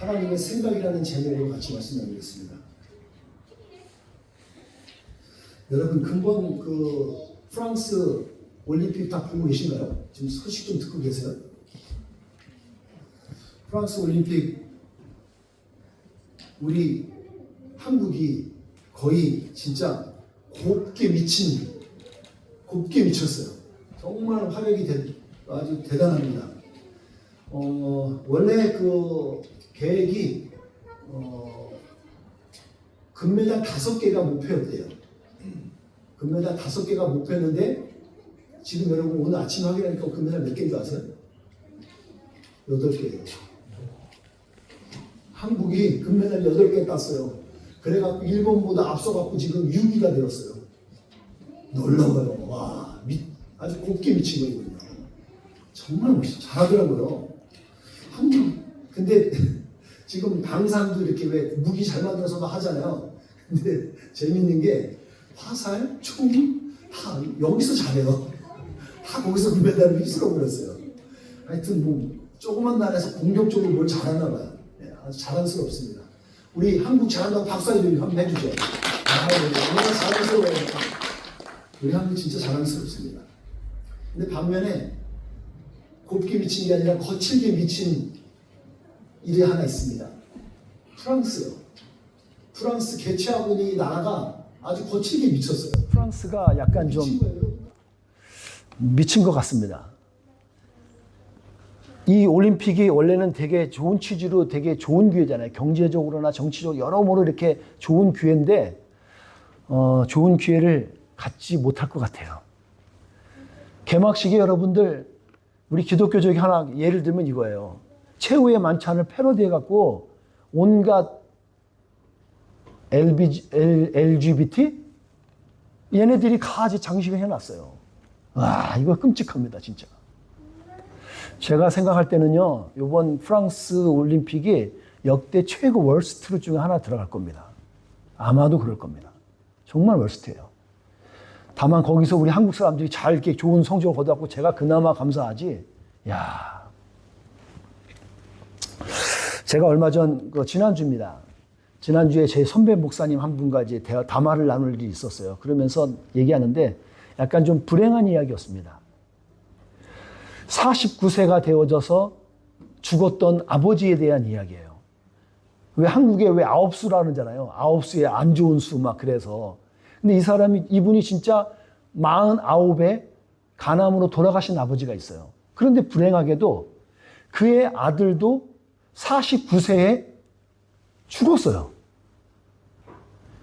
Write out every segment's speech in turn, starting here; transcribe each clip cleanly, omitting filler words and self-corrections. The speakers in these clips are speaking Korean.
하나님의 생각이라는 제목으로 같이 말씀 나누겠습니다. 여러분 금방 그 프랑스 올림픽 다 보고 계신가요? 지금 소식 좀 듣고 계세요? 프랑스 올림픽 우리 한국이 거의 진짜 곱게 미쳤어요. 정말 화력이 아주 대단합니다. 원래 그 계획이 금메달 5개가 목표였대요. 금메달 5개가 목표였는데 지금 여러분 오늘 아침 확인하니까 금메달 몇 개인 줄 아세요? 8개예요. 한국이 금메달 8개 땄어요. 그래갖고 일본보다 앞서갖고 지금 6위가 되었어요. 놀라워요. 와, 아주 곱게 미친 거거든요. 정말 멋있어. 잘하더라고요. 한국, 근데 지금 방산도 이렇게 왜 무기 잘 만들어서 하잖아요. 근데 재밌는 게 화살, 총, 다 여기서 잘해요. 다 거기서 금메달을 휩쓸어 버렸어요. 하여튼 뭐 조그만 나라에서 공격적으로 뭘 잘하나 봐요. 네, 아주 자랑스럽습니다. 우리 한국 잘한다고 박수 한번 해주죠. 얼마나 자랑스러워요. 우리 한국 진짜 자랑스럽습니다. 근데 반면에 곱게 미친 게 아니라 거칠게 미친 일이 하나 있습니다. 프랑스요. 프랑스 개최하고 있는 이 나라가 아주 거칠게 미쳤어요. 프랑스가 약간 좀 미친 것 같습니다. 이 올림픽이 원래는 되게 좋은 취지로 되게 좋은 기회잖아요. 경제적으로나 정치적으로 여러모로 이렇게 좋은 기회인데 좋은 기회를 갖지 못할 것 같아요. 개막식에 여러분들 우리 기독교적인 하나 예를 들면 이거예요. 최후의 만찬을 패러디해갖고 온갖 LGBT 얘네들이 가지 장식을 해놨어요. 와, 이거 끔찍합니다, 진짜. 제가 생각할 때는요, 이번 프랑스 올림픽이 역대 최고 월스트 중에 하나 들어갈 겁니다. 아마도 그럴 겁니다. 정말 월스트예요. 다만 거기서 우리 한국 사람들이 잘 이렇게 좋은 성적을 거둬갖고 제가 그나마 감사하지. 야, 제가 얼마 전 지난주입니다. 지난주에 제 선배 목사님 한 분과 이제 담화를 나눌 일이 있었어요. 그러면서 얘기하는데 약간 좀 불행한 이야기였습니다. 49세가 되어져서 죽었던 아버지에 대한 이야기예요. 왜 한국에 왜 9수라는 하잖아요. 9수에 안 좋은 수 막 그래서. 근데 이분이 진짜 49에 간암으로 돌아가신 아버지가 있어요. 그런데 불행하게도 그의 아들도 49세에 죽었어요.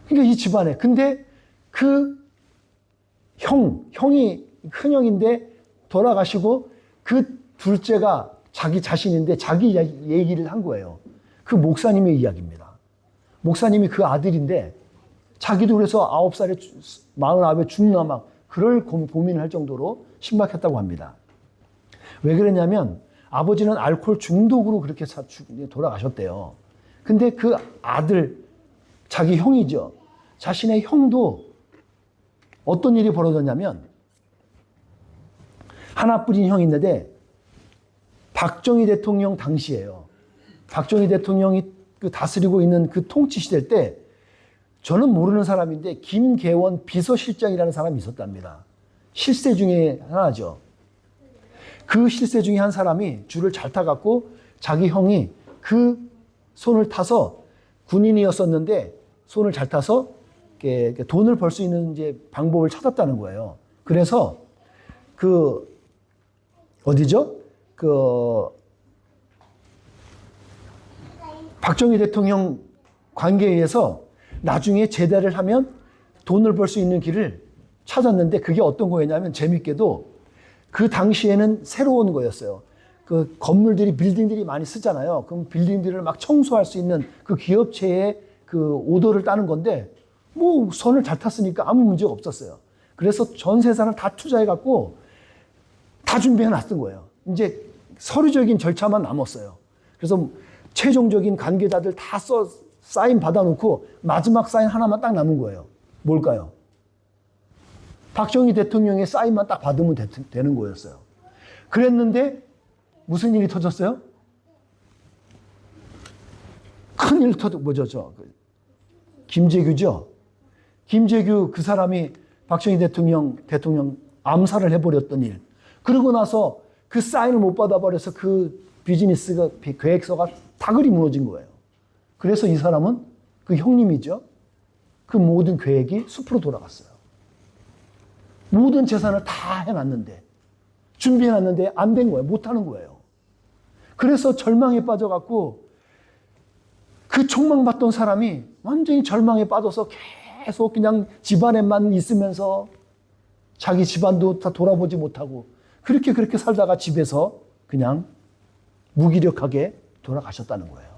그러니까 이 집안에. 근데 그 형이 큰형인데 돌아가시고 그 둘째가 자기 자신인데 자기 얘기를 한 거예요. 그 목사님의 이야기입니다. 목사님이 그 아들인데 자기도 그래서 9살에 49에 죽나 막 그럴 고민을 할 정도로 심각했다고 합니다. 왜 그랬냐면 아버지는 알코올 중독으로 그렇게 돌아가셨대요. 근데 그 아들, 자기 형이죠. 자신의 형도 어떤 일이 벌어졌냐면 하나뿐인 형이 있는데 박정희 대통령 당시예요. 박정희 대통령이 다스리고 있는 그 통치 시대 때 저는 모르는 사람인데 김계원 비서실장이라는 사람이 있었답니다. 실세 중에 하나죠. 그 실세 중에 한 사람이 줄을 잘 타갖고 자기 형이 그 손을 타서 군인이었었는데 손을 잘 타서 돈을 벌 수 있는 이제 방법을 찾았다는 거예요. 그래서 어디죠? 박정희 대통령 관계에 의해서 나중에 제대를 하면 돈을 벌 수 있는 길을 찾았는데 그게 어떤 거였냐면 재밌게도 그 당시에는 새로운 거였어요. 그 건물들이 빌딩들이 많이 쓰잖아요. 그럼 빌딩들을 막 청소할 수 있는 그 기업체의 그 오더를 따는 건데 뭐 선을 잘 탔으니까 아무 문제가 없었어요. 그래서 전 세상을 다 투자해갖고 다 준비해 놨던 거예요. 이제 서류적인 절차만 남았어요. 그래서 최종적인 관계자들 다 사인 받아놓고 마지막 사인 하나만 딱 남은 거예요. 뭘까요? 박정희 대통령의 사인만 딱 받으면 되는 거였어요. 그랬는데 무슨 일이 터졌어요? 큰 일 김재규죠. 김재규 그 사람이 박정희 대통령 암살을 해버렸던 일. 그러고 나서 그 사인을 못 받아버려서 그 비즈니스가, 계획서가 다 그리 무너진 거예요. 그래서 이 사람은 그 형님이죠. 그 모든 계획이 숲으로 돌아갔어요. 모든 재산을 다 해놨는데, 준비해놨는데 안 된 거예요. 못하는 거예요. 그래서 절망에 빠져갖고 그 촉망받던 사람이 완전히 절망에 빠져서 계속 그냥 집안에만 있으면서 자기 집안도 다 돌아보지 못하고 그렇게 살다가 집에서 그냥 무기력하게 돌아가셨다는 거예요.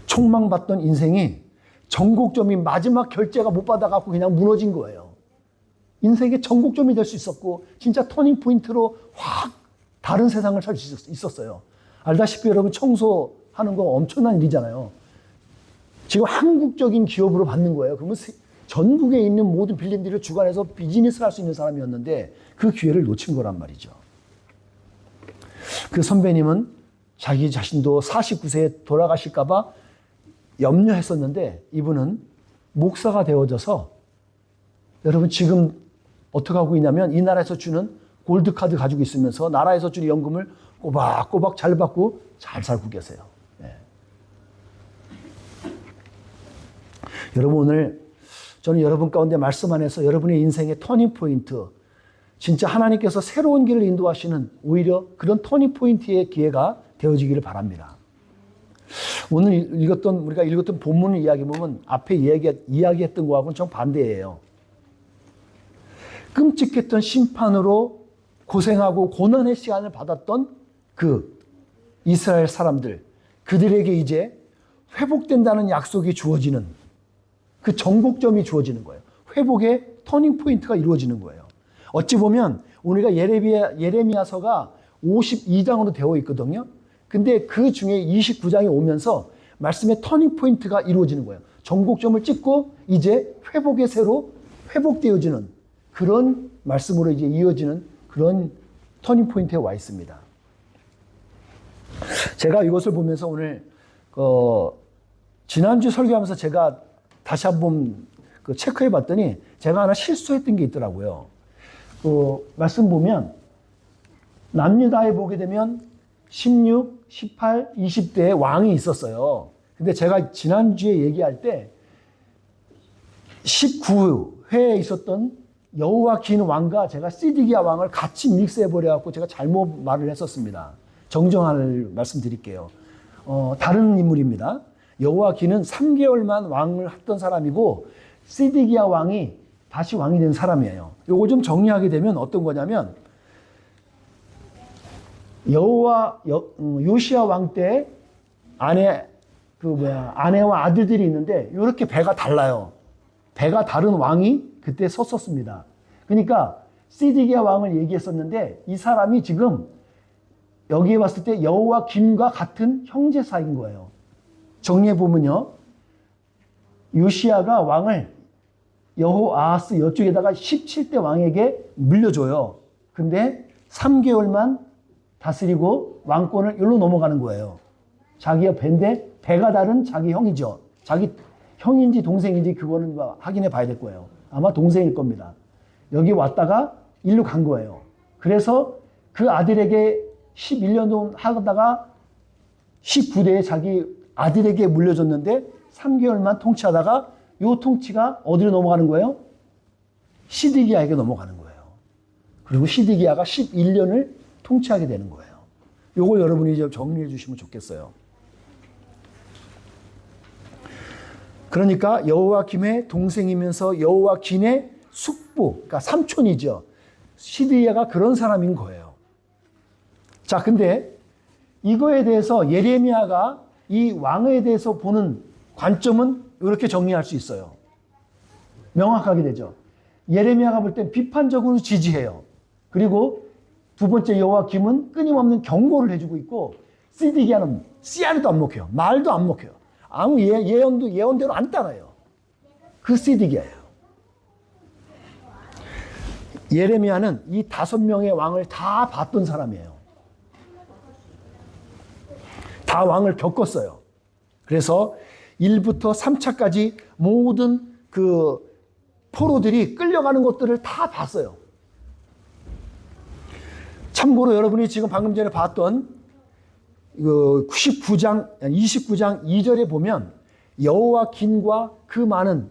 촉망받던 인생이 전곡점이 마지막 결제가 못 받아갖고 그냥 무너진 거예요. 인생의 전곡점이 될 수 있었고 진짜 터닝 포인트로 확 다른 세상을 살 수 있었어요. 알다시피 여러분 청소하는 거 엄청난 일이잖아요. 지금 한국적인 기업으로 받는 거예요. 그러면 전국에 있는 모든 빌딩들을 주관해서 비즈니스를 할 수 있는 사람이었는데 그 기회를 놓친 거란 말이죠. 그 선배님은 자기 자신도 49세에 돌아가실까 봐 염려했었는데 이분은 목사가 되어져서 여러분 지금 어떻게 하고 있냐면 이 나라에서 주는 골드카드 가지고 있으면서 나라에서 주는 연금을 꼬박꼬박 잘 받고 잘 살고 계세요. 네. 여러분 오늘 저는 여러분 가운데 말씀 안에서 여러분의 인생의 터닝 포인트, 진짜 하나님께서 새로운 길을 인도하시는 오히려 그런 터닝 포인트의 기회가 되어지기를 바랍니다. 오늘 우리가 읽었던 본문 이야기 보면 앞에 이야기했던 거하고는 정반대예요. 끔찍했던 심판으로 고생하고 고난의 시간을 받았던 그 이스라엘 사람들, 그들에게 이제 회복된다는 약속이 주어지는 그 전곡점이 주어지는 거예요. 회복의 터닝 포인트가 이루어지는 거예요. 어찌 보면 우리가 예레미야서가 52장으로 되어 있거든요. 근데 그 중에 29장이 오면서 말씀의 터닝 포인트가 이루어지는 거예요. 전곡점을 찍고 이제 회복의 새로 회복되어지는 그런 말씀으로 이제 이어지는 그런 터닝 포인트에 와 있습니다. 제가 이것을 보면서 오늘 지난주 설교하면서 제가 다시 한번 체크해 봤더니 제가 하나 실수했던 게 있더라고요. 말씀 보면 남유다에 보게 되면 16, 18, 20대에 왕이 있었어요. 근데 제가 지난주에 얘기할 때 19회에 있었던 여호와긴 왕과 제가 시드기야 왕을 같이 믹스해 버려갖고 제가 잘못 말을 했었습니다. 정정할 말씀드릴게요. 다른 인물입니다. 여호와긴은 3개월만 왕을 했던 사람이고 시드기야 왕이 다시 왕이 된 사람이에요. 요거 좀 정리하게 되면 어떤 거냐면 요시야 왕 때 아내와 아들들이 있는데 이렇게 배가 달라요. 배가 다른 왕이 그때 섰었습니다. 그러니까 시드기야 왕을 얘기했었는데 이 사람이 지금 여기에 봤을 때 여호와김과 같은 형제 사이인 거예요. 정리해 보면요, 요시야가 왕을 여호아하스 이쪽에다가 17대 왕에게 물려줘요. 근데 3개월만 다스리고 왕권을 여기로 넘어가는 거예요. 자기가 배인데 배가 다른 자기 형이죠. 자기 형인지 동생인지 그거는 확인해 봐야 될 거예요. 아마 동생일 겁니다. 여기 왔다가 일로 간 거예요. 그래서 그 아들에게 11년 동안 하다가 19대에 자기 아들에게 물려줬는데 3개월만 통치하다가 이 통치가 어디로 넘어가는 거예요? 시드기야에게 넘어가는 거예요. 그리고 시드기야가 11년을 통치하게 되는 거예요. 이걸 여러분이 좀 정리해 주시면 좋겠어요. 그러니까 여호와김의 동생이면서 여호와긴의 숙부, 그러니까 삼촌이죠. 시드기야가 그런 사람인 거예요. 자, 근데 이거에 대해서 예레미야가 이 왕에 대해서 보는 관점은 이렇게 정리할 수 있어요. 명확하게 되죠. 예레미야가 볼 땐 비판적으로 지지해요. 그리고 두 번째 여호와김은 끊임없는 경고를 해주고 있고 시드기야는 씨알도 안 먹혀요. 말도 안 먹혀요. 아무 예언대로 안 따라요. 그 시드기야예요. 예레미야는 이 5명의 왕을 다 봤던 사람이에요. 다 왕을 겪었어요. 그래서 1부터 3차까지 모든 그 포로들이 끌려가는 것들을 다 봤어요. 참고로 여러분이 지금 방금 전에 봤던 29장 2절에 보면 여호와긴과 그 많은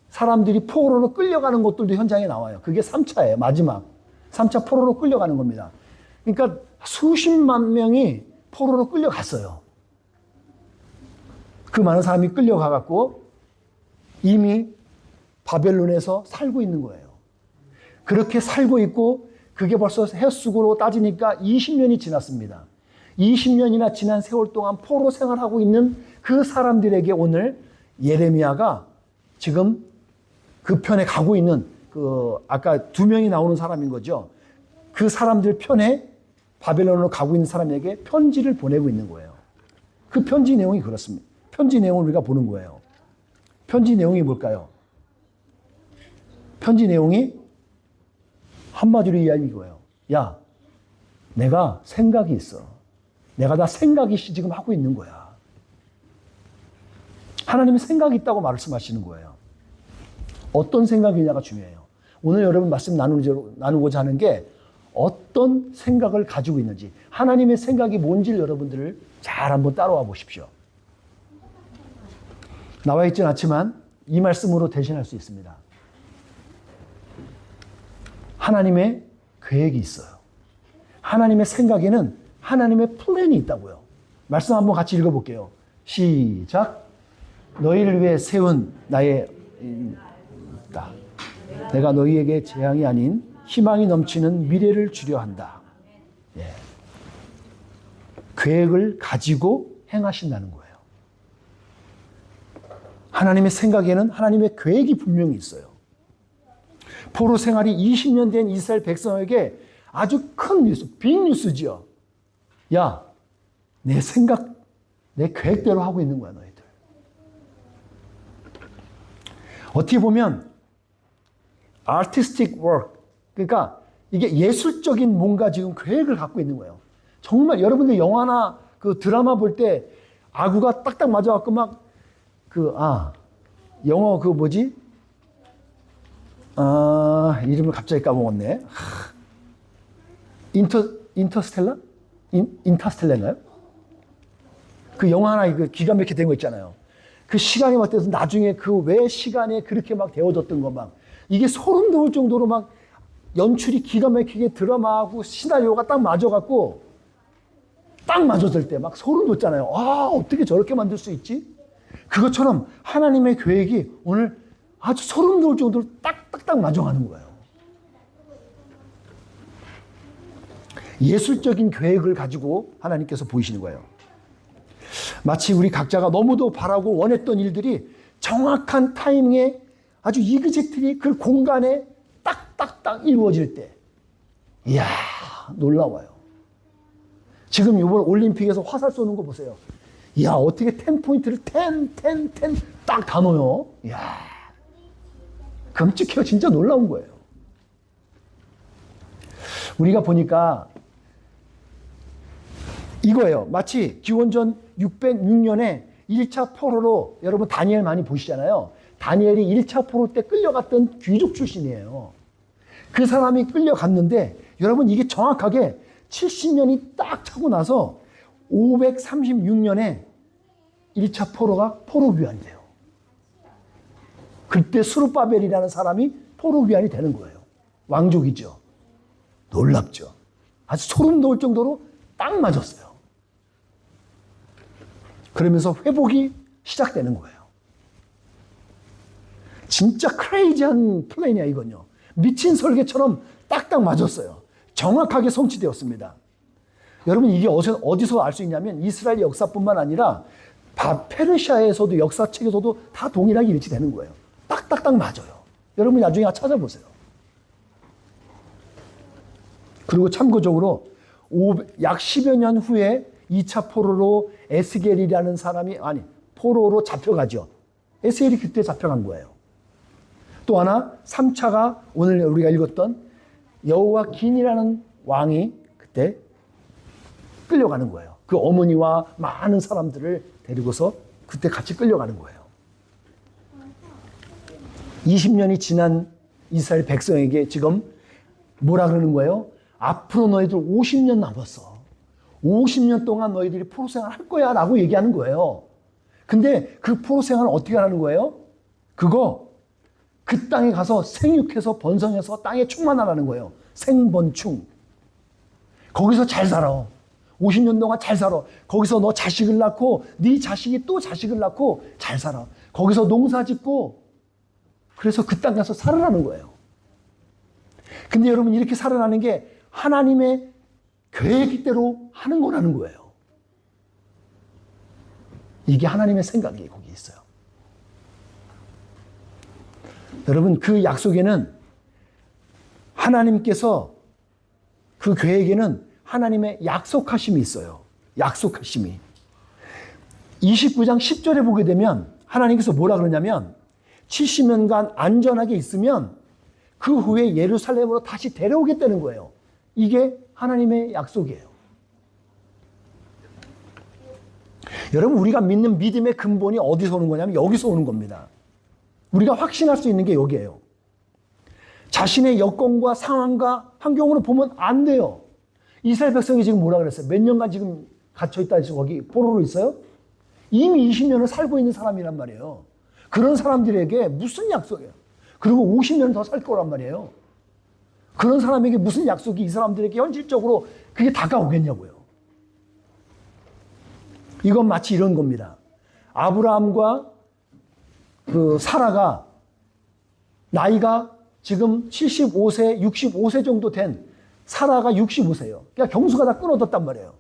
사람들이 포로로 끌려가는 것들도 현장에 나와요. 그게 3차예요. 마지막 3차 포로로 끌려가는 겁니다. 그러니까 수십만 명이 포로로 끌려갔어요. 그 많은 사람이 끌려가갖고 이미 바벨론에서 살고 있는 거예요. 그렇게 살고 있고 그게 벌써 횟수로 따지니까 20년이 지났습니다. 20년이나 지난 세월 동안 포로 생활하고 있는 그 사람들에게 오늘 예레미야가 지금 그 편에 가고 있는 아까 2명이 나오는 사람인 거죠. 그 사람들 편에 바벨론으로 가고 있는 사람에게 편지를 보내고 있는 거예요. 그 편지 내용이 그렇습니다. 편지 내용을 우리가 보는 거예요. 편지 내용이 뭘까요? 편지 내용이 한마디로 이야기한 거예요. 야, 내가 생각이 있어. 내가 다 생각이 지금 하고 있는 거야. 하나님이 생각이 있다고 말씀하시는 거예요. 어떤 생각이냐가 중요해요. 오늘 여러분 말씀 나누고자 하는 게 어떤 생각을 가지고 있는지, 하나님의 생각이 뭔지를 여러분들을 잘 한번 따라와 보십시오. 나와 있진 않지만 이 말씀으로 대신할 수 있습니다. 하나님의 계획이 있어요. 하나님의 생각에는 하나님의 플랜이 있다고요. 말씀 한번 같이 읽어볼게요. 시작. 너희를 위해 세운 나의 내가 너희에게 재앙이 아닌 희망이 넘치는 미래를 주려 한다. 예. 계획을 가지고 행하신다는 거예요. 하나님의 생각에는 하나님의 계획이 분명히 있어요. 포로 생활이 20년 된 이스라엘 백성에게 아주 큰 뉴스, 빅 뉴스지요. 야, 내 생각, 내 계획대로 하고 있는 거야, 너희들. 어떻게 보면 artistic work, 그러니까 이게 예술적인 뭔가 지금 계획을 갖고 있는 거예요. 정말 여러분들 영화나 그 드라마 볼 때 아구가 딱딱 맞아갖고 막 영어 뭐지? 이름을 갑자기 까먹었네. 인터스텔라? 인터스텔라인가요? 그 영화 하나 기가 막히게 된 거 있잖아요. 그 시간이 맞대서 나중에 그 왜 시간에 그렇게 막 데워졌던 거 막 이게 소름 돋을 정도로 막 연출이 기가 막히게 드라마하고 시나리오가 딱 맞아갖고 딱 맞아질 때 막 소름 돋잖아요. 어떻게 저렇게 만들 수 있지? 그것처럼 하나님의 계획이 오늘 아주 소름 돋을 정도로 딱딱딱 맞아가는 거예요. 예술적인 계획을 가지고 하나님께서 보이시는 거예요. 마치 우리 각자가 너무도 바라고 원했던 일들이 정확한 타이밍에 아주 이그젝트리 그 공간에 딱딱딱 이루어질 때, 이야, 놀라워요. 지금 이번 올림픽에서 화살 쏘는 거 보세요. 이야, 어떻게 10포인트를 10 딱 다 넣어요. 이야, 끔찍해요. 진짜 놀라운 거예요. 우리가 보니까 이거예요. 마치 기원전 606년에 1차 포로로 여러분 다니엘 많이 보시잖아요. 다니엘이 1차 포로 때 끌려갔던 귀족 출신이에요. 그 사람이 끌려갔는데 여러분 이게 정확하게 70년이 딱 차고 나서 536년에 1차 포로가 포로 귀환이 돼요. 그때 스룹바벨이라는 사람이 포로 귀환이 되는 거예요. 왕족이죠. 놀랍죠. 아주 소름 돋을 정도로 딱 맞았어요. 그러면서 회복이 시작되는 거예요. 진짜 크레이지한 플랜이야 이건요. 미친 설계처럼 딱딱 맞았어요. 정확하게 성취되었습니다. 여러분 이게 어디서 알 수 있냐면 이스라엘 역사뿐만 아니라 페르시아에서도 역사책에서도 다 동일하게 일치되는 거예요. 딱딱딱 맞아요. 여러분 나중에 찾아보세요. 그리고 참고적으로 약 10여 년 후에 2차 포로로 에스겔이라는 사람이 포로로 잡혀가죠. 에스겔이 그때 잡혀간 거예요. 또 하나 3차가 오늘 우리가 읽었던 여호와긴이라는 왕이 그때 끌려가는 거예요. 그 어머니와 많은 사람들을 데리고서 그때 같이 끌려가는 거예요. 20년이 지난 이스라엘 백성에게 지금 뭐라 그러는 거예요? 앞으로 너희들 50년 남았어. 50년 동안 너희들이 포로 생활 할 거야 라고 얘기하는 거예요. 근데 그 포로 생활을 어떻게 하는 거예요? 그 땅에 가서 생육해서 번성해서 땅에 충만하라는 거예요. 생번충. 거기서 잘 살아. 50년 동안 잘 살아. 거기서 너 자식을 낳고 네 자식이 또 자식을 낳고 잘 살아. 거기서 농사 짓고 그래서 그 땅 가서 살아라는 거예요. 근데 여러분 이렇게 살아나는 게 하나님의 계획대로 하는 거라는 거예요. 이게 하나님의 생각이 거기 있어요. 여러분 그 약속에는 하나님께서 그 계획에는 하나님의 약속하심이 있어요. 약속하심이. 29장 10절에 보게 되면 하나님께서 뭐라 그러냐면 70년간 안전하게 있으면 그 후에 예루살렘으로 다시 데려오겠다는 거예요. 이게 하나님의 약속이에요. 여러분 우리가 믿는 믿음의 근본이 어디서 오는 거냐면 여기서 오는 겁니다. 우리가 확신할 수 있는 게 여기예요. 자신의 여건과 상황과 환경으로 보면 안 돼요. 이스라엘 백성이 지금 뭐라 그랬어요? 몇 년간 지금 갇혀있다 해서 거기 포로로 있어요? 이미 20년을 살고 있는 사람이란 말이에요. 그런 사람들에게 무슨 약속이에요? 그리고 50년을 더 살 거란 말이에요. 그런 사람에게 무슨 약속이 이 사람들에게 현실적으로 그게 다가오겠냐고요. 이건 마치 이런 겁니다. 아브라함과 그 사라가 나이가 지금 75세, 65세 정도 된 사라가 65세예요. 그러니까 경수가 다 끊어졌단 말이에요.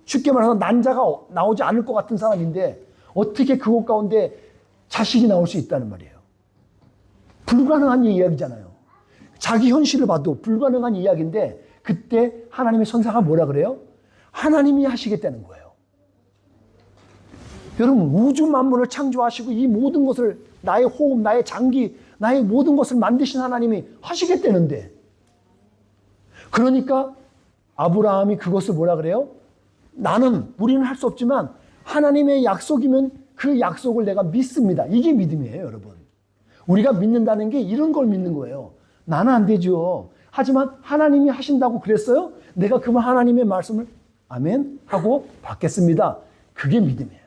쉽게 말해서 난자가 나오지 않을 것 같은 사람인데 어떻게 그곳 가운데 자식이 나올 수 있다는 말이에요. 불가능한 이야기잖아요. 자기 현실을 봐도 불가능한 이야기인데 그때 하나님의 선사가 뭐라 그래요? 하나님이 하시겠다는 거예요. 여러분 우주 만물을 창조하시고 이 모든 것을 나의 호흡, 나의 장기, 나의 모든 것을 만드신 하나님이 하시겠다는데 그러니까 아브라함이 그것을 뭐라 그래요? 우리는 할 수 없지만 하나님의 약속이면 그 약속을 내가 믿습니다. 이게 믿음이에요, 여러분. 우리가 믿는다는 게 이런 걸 믿는 거예요. 나는 안 되죠. 하지만 하나님이 하신다고 그랬어요? 내가 그 하나님의 말씀을 아멘 하고 받겠습니다. 그게 믿음이에요.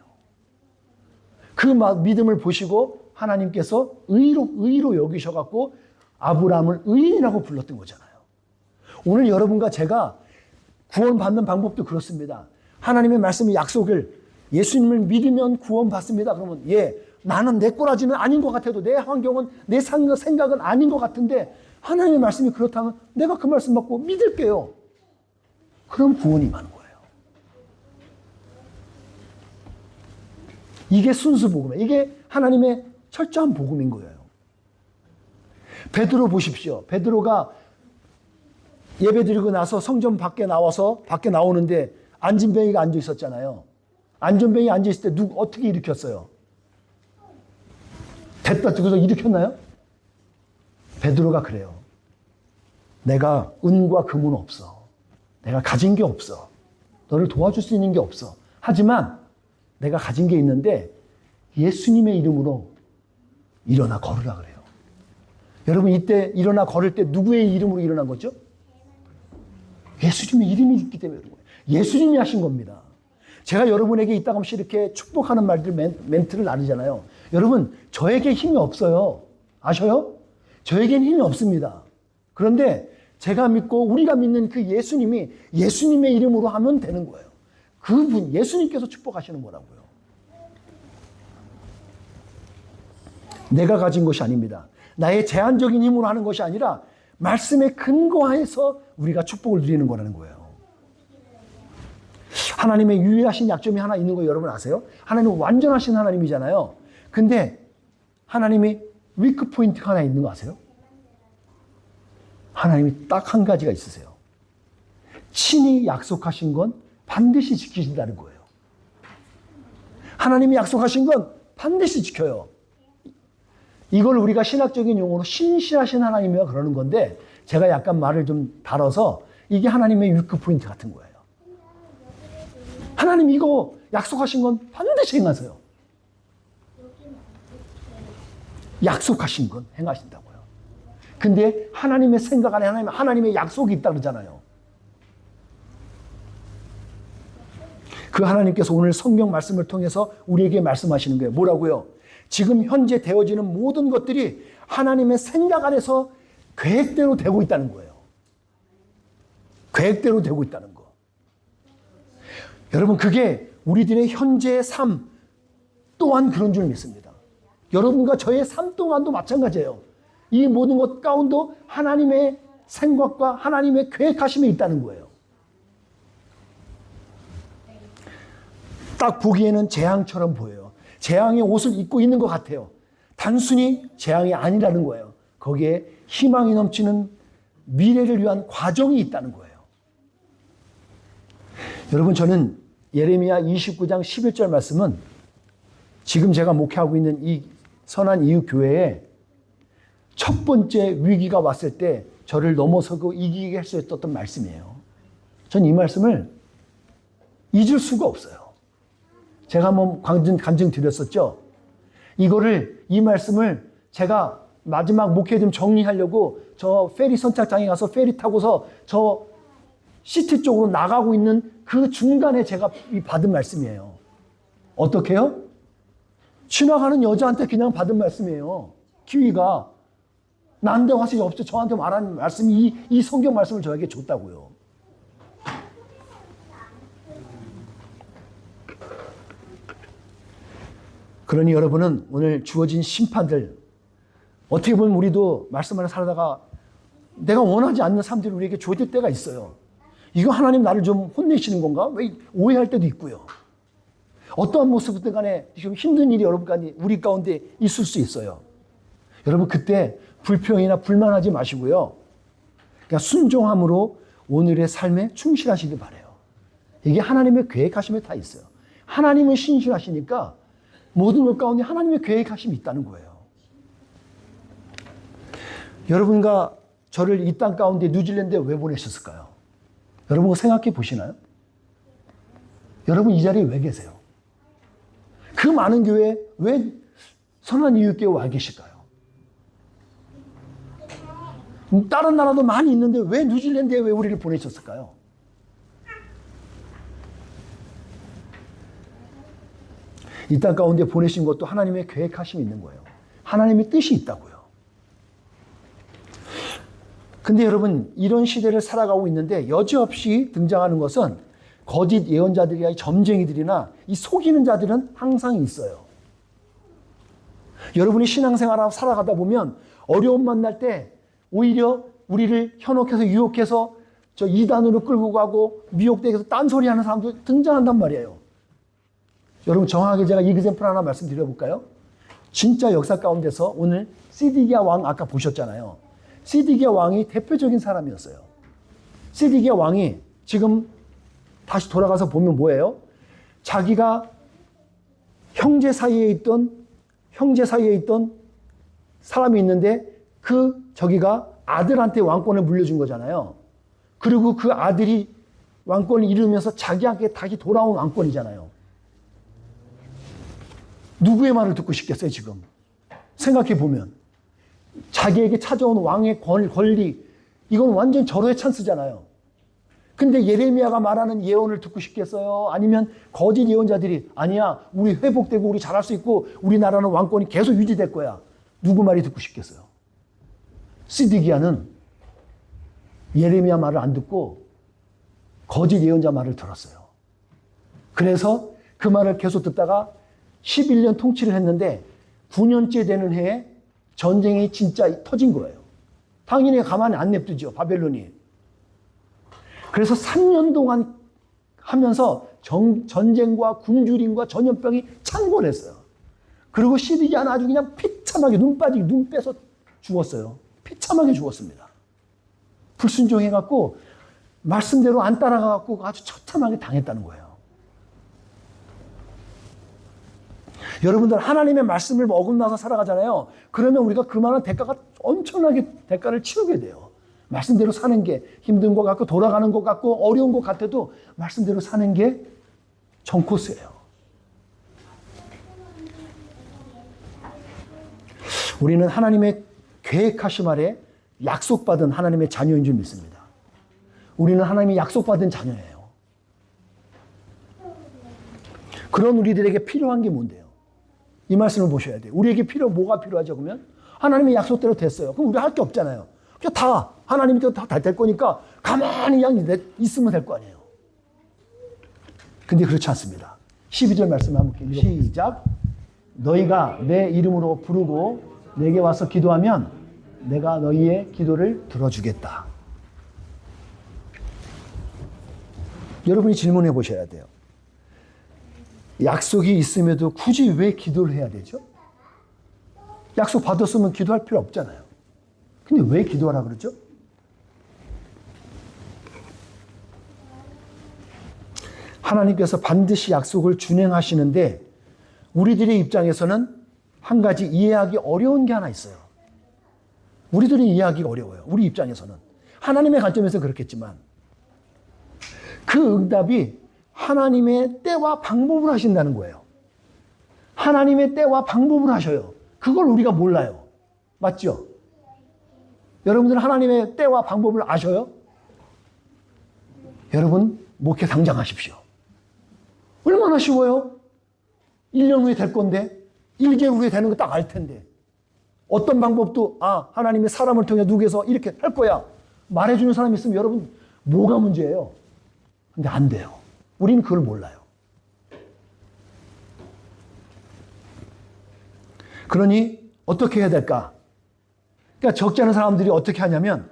그 믿음을 보시고 하나님께서 의로 여기셔갖고 아브라함을 의인이라고 불렀던 거잖아요. 오늘 여러분과 제가 구원받는 방법도 그렇습니다. 하나님의 말씀의 약속을 예수님을 믿으면 구원받습니다. 그러면 나는 내 꼬라지는 아닌 것 같아도 내 환경은 내 생각은 아닌 것 같은데 하나님의 말씀이 그렇다면 내가 그 말씀 받고 믿을게요. 그럼 구원이 임하는 거예요. 이게 순수 복음이에요. 이게 하나님의 철저한 복음인 거예요. 베드로 보십시오. 베드로가 예배드리고 나서 성전 밖에 나오는데 안전뱅이가 앉아 있었잖아요. 안전뱅이 앉아 있을 때 어떻게 일으켰어요? 됐다 그래서 일으켰나요? 베드로가 그래요. 내가 은과 금은 없어. 내가 가진 게 없어. 너를 도와줄 수 있는 게 없어. 하지만 내가 가진 게 있는데 예수님의 이름으로 일어나 걸으라 그래요. 여러분 이때 일어나 걸을 때 누구의 이름으로 일어난 거죠? 예수님의 이름이 있기 때문에 그런 거예요. 예수님이 하신 겁니다. 제가 여러분에게 이따금씩 이렇게 축복하는 말들 멘트를 나누잖아요. 여러분 저에게 힘이 없어요. 아셔요? 저에게는 힘이 없습니다. 그런데 제가 믿고 우리가 믿는 그 예수님이 예수님의 이름으로 하면 되는 거예요. 그분 예수님께서 축복하시는 거라고요. 내가 가진 것이 아닙니다. 나의 제한적인 힘으로 하는 것이 아니라 말씀에 근거해서 우리가 축복을 누리는 거라는 거예요. 하나님의 유일하신 약점이 하나 있는 거 여러분 아세요? 하나님은 완전하신 하나님이잖아요. 근데 하나님이 위크 포인트가 하나 있는 거 아세요? 하나님이 딱 한 가지가 있으세요. 친히 약속하신 건 반드시 지키신다는 거예요. 하나님이 약속하신 건 반드시 지켜요. 이걸 우리가 신학적인 용어로 신실하신 하나님이라 그러는 건데 제가 약간 말을 좀 다뤄서 이게 하나님의 위크 포인트 같은 거예요. 하나님 이거 약속하신 건 반드시 행하세요. 약속하신 건 행하신다고요. 근데 하나님의 생각 안에 하나님의 약속이 있다 그러잖아요. 그 하나님께서 오늘 성경 말씀을 통해서 우리에게 말씀하시는 거예요. 뭐라고요? 지금 현재 되어지는 모든 것들이 하나님의 생각 안에서 계획대로 되고 있다는 거예요. 계획대로 되고 있다는 거. 여러분, 그게 우리들의 현재의 삶 또한 그런 줄 믿습니다. 여러분과 저의 삶 동안도 마찬가지예요. 이 모든 것 가운데 하나님의 생각과 하나님의 계획하심이 있다는 거예요. 딱 보기에는 재앙처럼 보여요. 재앙의 옷을 입고 있는 것 같아요. 단순히 재앙이 아니라는 거예요. 거기에 희망이 넘치는 미래를 위한 과정이 있다는 거예요. 여러분, 저는 예레미야 29장 11절 말씀은 지금 제가 목회하고 있는 이 선한 이웃 교회에 첫 번째 위기가 왔을 때 저를 넘어서고 이기게 할 수 있었던 말씀이에요. 전 이 말씀을 잊을 수가 없어요. 제가 한번 간증 드렸었죠. 이 말씀을 제가 마지막 목회 좀 정리하려고 저 페리 선착장에 가서 페리 타고서 저 시티 쪽으로 나가고 있는 그 중간에 제가 받은 말씀이에요. 어떻게요? 지나가는 여자한테 그냥 받은 말씀이에요. 키위가 나한테 와서 없어 저한테 말하는 말씀이 이 성경 말씀을 저에게 줬다고요. 그러니 여러분은 오늘 주어진 심판들, 어떻게 보면 우리도 말씀 안에 살다가 내가 원하지 않는 삶들이 우리에게 주어질 때가 있어요. 이거 하나님 나를 좀 혼내시는 건가? 왜 오해할 때도 있고요. 어떠한 모습이든 간에 지금 힘든 일이 우리 가운데 있을 수 있어요. 여러분, 그때 불평이나 불만하지 마시고요. 그냥 순종함으로 오늘의 삶에 충실하시길 바라요. 이게 하나님의 계획하심에 다 있어요. 하나님은 신실하시니까 모든 것 가운데 하나님의 계획하심이 있다는 거예요. 여러분과 저를 이 땅 가운데 뉴질랜드에 왜 보내셨을까요? 여러분 생각해 보시나요? 여러분 이 자리에 왜 계세요? 그 많은 교회에 왜 선한 이웃교회에 와 계실까요? 다른 나라도 많이 있는데 왜 뉴질랜드에 왜 우리를 보내셨을까요? 이 땅 가운데 보내신 것도 하나님의 계획하심이 있는 거예요. 하나님의 뜻이 있다고요. 근데 여러분, 이런 시대를 살아가고 있는데 여지없이 등장하는 것은 거짓 예언자들이나 점쟁이들이나 이 속이는 자들은 항상 있어요. 여러분이 신앙생활하고 살아가다 보면 어려움 만날 때 오히려 우리를 현혹해서 유혹해서 저 이단으로 끌고 가고 미혹되게 해서 딴소리 하는 사람도 등장한단 말이에요. 여러분 정확하게 제가 이그젬플 하나 말씀드려볼까요? 진짜 역사 가운데서 오늘 시디기야 왕 아까 보셨잖아요. 시디기야 왕이 대표적인 사람이었어요. 시디기야 왕이 지금 다시 돌아가서 보면 뭐예요? 자기가 형제 사이에 있던 사람이 있는데 저기가 아들한테 왕권을 물려준 거잖아요. 그리고 그 아들이 왕권을 이루면서 자기한테 다시 돌아온 왕권이잖아요. 누구의 말을 듣고 싶겠어요, 지금? 생각해 보면. 자기에게 찾아온 왕의 권리, 이건 완전 절호의 찬스잖아요. 근데 예레미야가 말하는 예언을 듣고 싶겠어요? 아니면 거짓 예언자들이 아니야, 우리 회복되고 우리 잘할 수 있고 우리나라는 왕권이 계속 유지될 거야. 누구 말이 듣고 싶겠어요? 시드기야는 예레미야 말을 안 듣고 거짓 예언자 말을 들었어요. 그래서 그 말을 계속 듣다가 11년 통치를 했는데 9년째 되는 해에 전쟁이 진짜 터진 거예요. 당연히 가만히 안 냅두죠, 바벨론이. 그래서 3년 동안 하면서 전쟁과 굶주림과 전염병이 창궐했어요. 그리고 시드기야는 아주 그냥 비참하게 눈 빼서 죽었어요. 비참하게 죽었습니다. 불순종해갖고 말씀대로 안 따라가갖고 아주 처참하게 당했다는 거예요. 여러분들 하나님의 말씀을 어긋나서 살아가잖아요. 그러면 우리가 그만한 엄청나게 대가를 치르게 돼요. 말씀대로 사는 게 힘든 것 같고 돌아가는 것 같고 어려운 것 같아도 말씀대로 사는 게 전 코스예요. 우리는 하나님의 계획하심 아래 약속받은 하나님의 자녀인 줄 믿습니다. 우리는 하나님의 약속받은 자녀예요. 그런 우리들에게 필요한 게 뭔데요? 이 말씀을 보셔야 돼요. 우리에게 뭐가 필요하죠? 그러면 하나님의 약속대로 됐어요. 그럼 우리 할 게 없잖아요. 그냥 다 하나님이 다 될 거니까 가만히 그냥 있으면 될 거 아니에요. 근데 그렇지 않습니다. 12절 말씀을 한번 읽어보겠습니다. 시작. 너희가 내 이름으로 부르고 내게 와서 기도하면 내가 너희의 기도를 들어주겠다. 여러분이 질문해 보셔야 돼요. 약속이 있음에도 굳이 왜 기도를 해야 되죠? 약속 받았으면 기도할 필요 없잖아요. 근데 왜 기도하라 그러죠? 하나님께서 반드시 약속을 준행하시는데 우리들의 입장에서는 한 가지 이해하기 어려운 게 하나 있어요. 우리들이 이해하기가 어려워요. 우리 입장에서는. 하나님의 관점에서 그렇겠지만 그 응답이 하나님의 때와 방법을 하신다는 거예요. 하나님의 때와 방법을 하셔요. 그걸 우리가 몰라요. 맞죠? 여러분들은 하나님의 때와 방법을 아셔요? 여러분, 목회 당장 하십시오. 얼마나 쉬워요? 1년 후에 될 건데, 1개월 후에 되는 거 딱 알 텐데. 어떤 방법도, 하나님의 사람을 통해 누구에서 이렇게 할 거야. 말해주는 사람이 있으면 여러분, 뭐가 문제예요? 근데 안 돼요. 우리는 그걸 몰라요. 그러니, 어떻게 해야 될까? 그러니까 적지 않은 사람들이 어떻게 하냐면,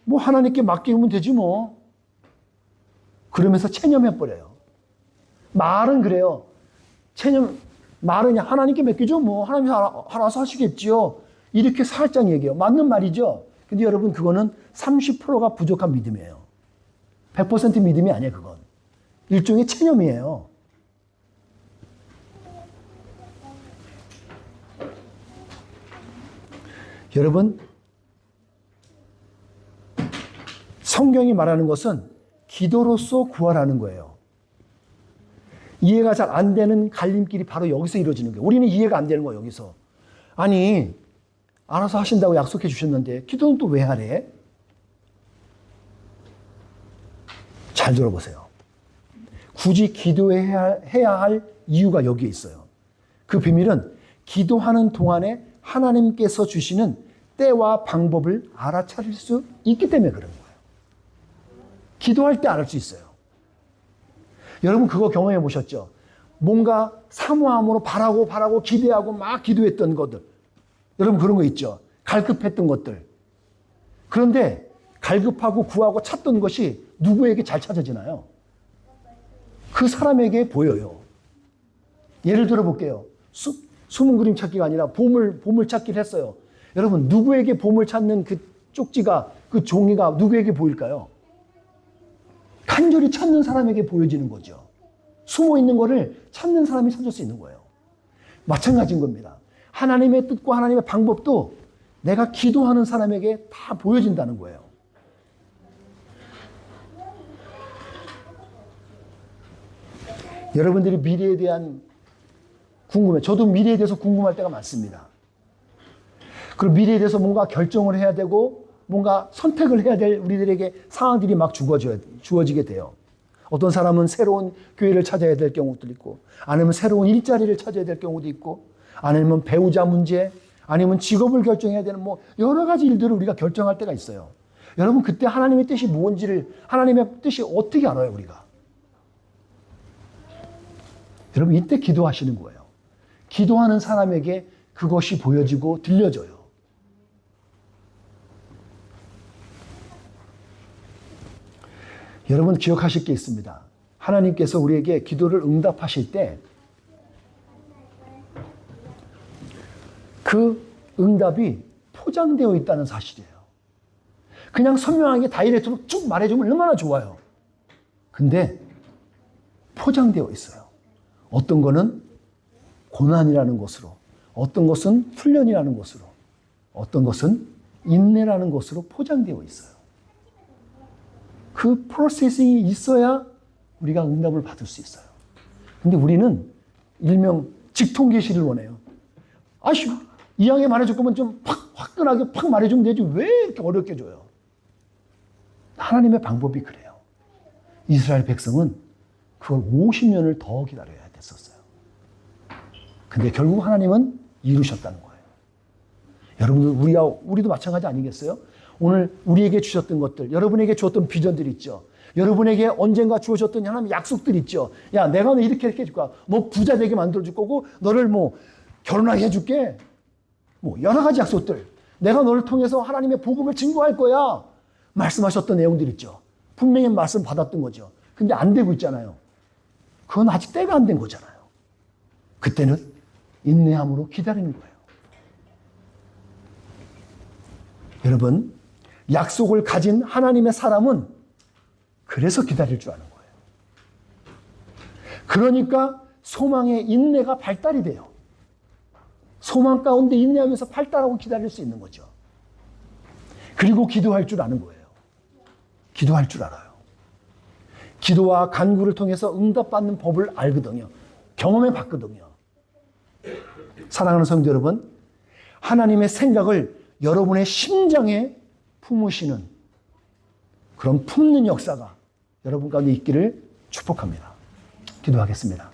뭐 하나님께 맡기면 되지 뭐. 그러면서 체념해버려요. 말은 그래요. 말은 그냥 하나님께 맡기죠 뭐. 하나님이 알아서 하시겠지요. 이렇게 살짝 얘기해요. 맞는 말이죠. 근데 여러분 그거는 30%가 부족한 믿음이에요. 100% 믿음이 아니에요, 그건. 일종의 체념이에요. 여러분, 성경이 말하는 것은 기도로서 구하라는 거예요. 이해가 잘 안 되는 갈림길이 바로 여기서 이루어지는 거예요. 우리는 이해가 안 되는 거예요, 여기서. 아니, 알아서 하신다고 약속해 주셨는데 기도는 또 왜 하래? 잘 들어보세요. 굳이 기도해야 할 이유가 여기에 있어요. 그 비밀은 기도하는 동안에 하나님께서 주시는 때와 방법을 알아차릴 수 있기 때문에 그런 거예요. 기도할 때 알 수 있어요. 여러분 그거 경험해 보셨죠? 뭔가 사모함으로 바라고 기대하고 막 기도했던 것들. 여러분 그런 거 있죠? 갈급했던 것들. 그런데 갈급하고 구하고 찾던 것이 누구에게 잘 찾아지나요? 그 사람에게 보여요. 예를 들어 볼게요. 숨은 그림 찾기가 아니라 보물 찾기를 했어요. 여러분 누구에게 보물 찾는 그 쪽지가 그 종이가 누구에게 보일까요? 간절히 찾는 사람에게 보여지는 거죠. 숨어 있는 거를 찾는 사람이 찾을 수 있는 거예요. 마찬가지인 겁니다. 하나님의 뜻과 하나님의 방법도 내가 기도하는 사람에게 다 보여진다는 거예요. 여러분들이 미래에 대한 궁금해. 저도 미래에 대해서 궁금할 때가 많습니다. 그리고 미래에 대해서 뭔가 결정을 해야 되고 뭔가 선택을 해야 될 우리들에게 상황들이 막 주어지게 돼요. 어떤 사람은 새로운 교회를 찾아야 될 경우도 있고, 아니면 새로운 일자리를 찾아야 될 경우도 있고, 아니면 배우자 문제, 아니면 직업을 결정해야 되는 뭐 여러 가지 일들을 우리가 결정할 때가 있어요. 여러분 그때 하나님의 뜻이 뭔지를, 하나님의 뜻이 어떻게 알아요, 우리가? 여러분 이때 기도하시는 거예요. 기도하는 사람에게 그것이 보여지고 들려져요. 여러분 기억하실 게 있습니다. 하나님께서 우리에게 기도를 응답하실 때 그 응답이 포장되어 있다는 사실이에요. 그냥 선명하게 다이렉트로 쭉 말해주면 얼마나 좋아요. 근데 포장되어 있어요. 어떤 거는 고난이라는 것으로, 어떤 것은 훈련이라는 것으로, 어떤 것은 인내라는 것으로 포장되어 있어요. 그 프로세싱이 있어야 우리가 응답을 받을 수 있어요. 근데 우리는 일명 직통계시를 원해요. 아씨, 이왕에 말해줄 거면 좀 화끈하게 팍 말해주면 되지. 왜 이렇게 어렵게 줘요? 하나님의 방법이 그래요. 이스라엘 백성은 그걸 50년을 더 기다려야 됐었어요. 근데 결국 하나님은 이루셨다는 거예요. 여러분들, 우리도 마찬가지 아니겠어요? 오늘 우리에게 주셨던 것들, 여러분에게 주었던 비전들 있죠. 여러분에게 언젠가 주어졌던 하나님의 약속들 있죠. 야, 내가 너 이렇게 해줄 거야. 너 부자 되게 만들어줄 거고, 너를 결혼하게 해줄게. 여러 가지 약속들. 내가 너를 통해서 하나님의 복음을 증거할 거야. 말씀하셨던 내용들 있죠. 분명히 말씀 받았던 거죠. 근데 안 되고 있잖아요. 그건 아직 때가 안 된 거잖아요. 그때는 인내함으로 기다리는 거예요. 여러분, 약속을 가진 하나님의 사람은 그래서 기다릴 줄 아는 거예요. 그러니까 소망의 인내가 발달이 돼요. 소망 가운데 인내하면서 발달하고 기다릴 수 있는 거죠. 그리고 기도할 줄 아는 거예요. 기도할 줄 알아요. 기도와 간구를 통해서 응답받는 법을 알거든요. 경험해 봤거든요. 사랑하는 성도 여러분, 하나님의 생각을 여러분의 심장에 품으시는 그런 품는 역사가 여러분 가운데 있기를 축복합니다. 기도하겠습니다.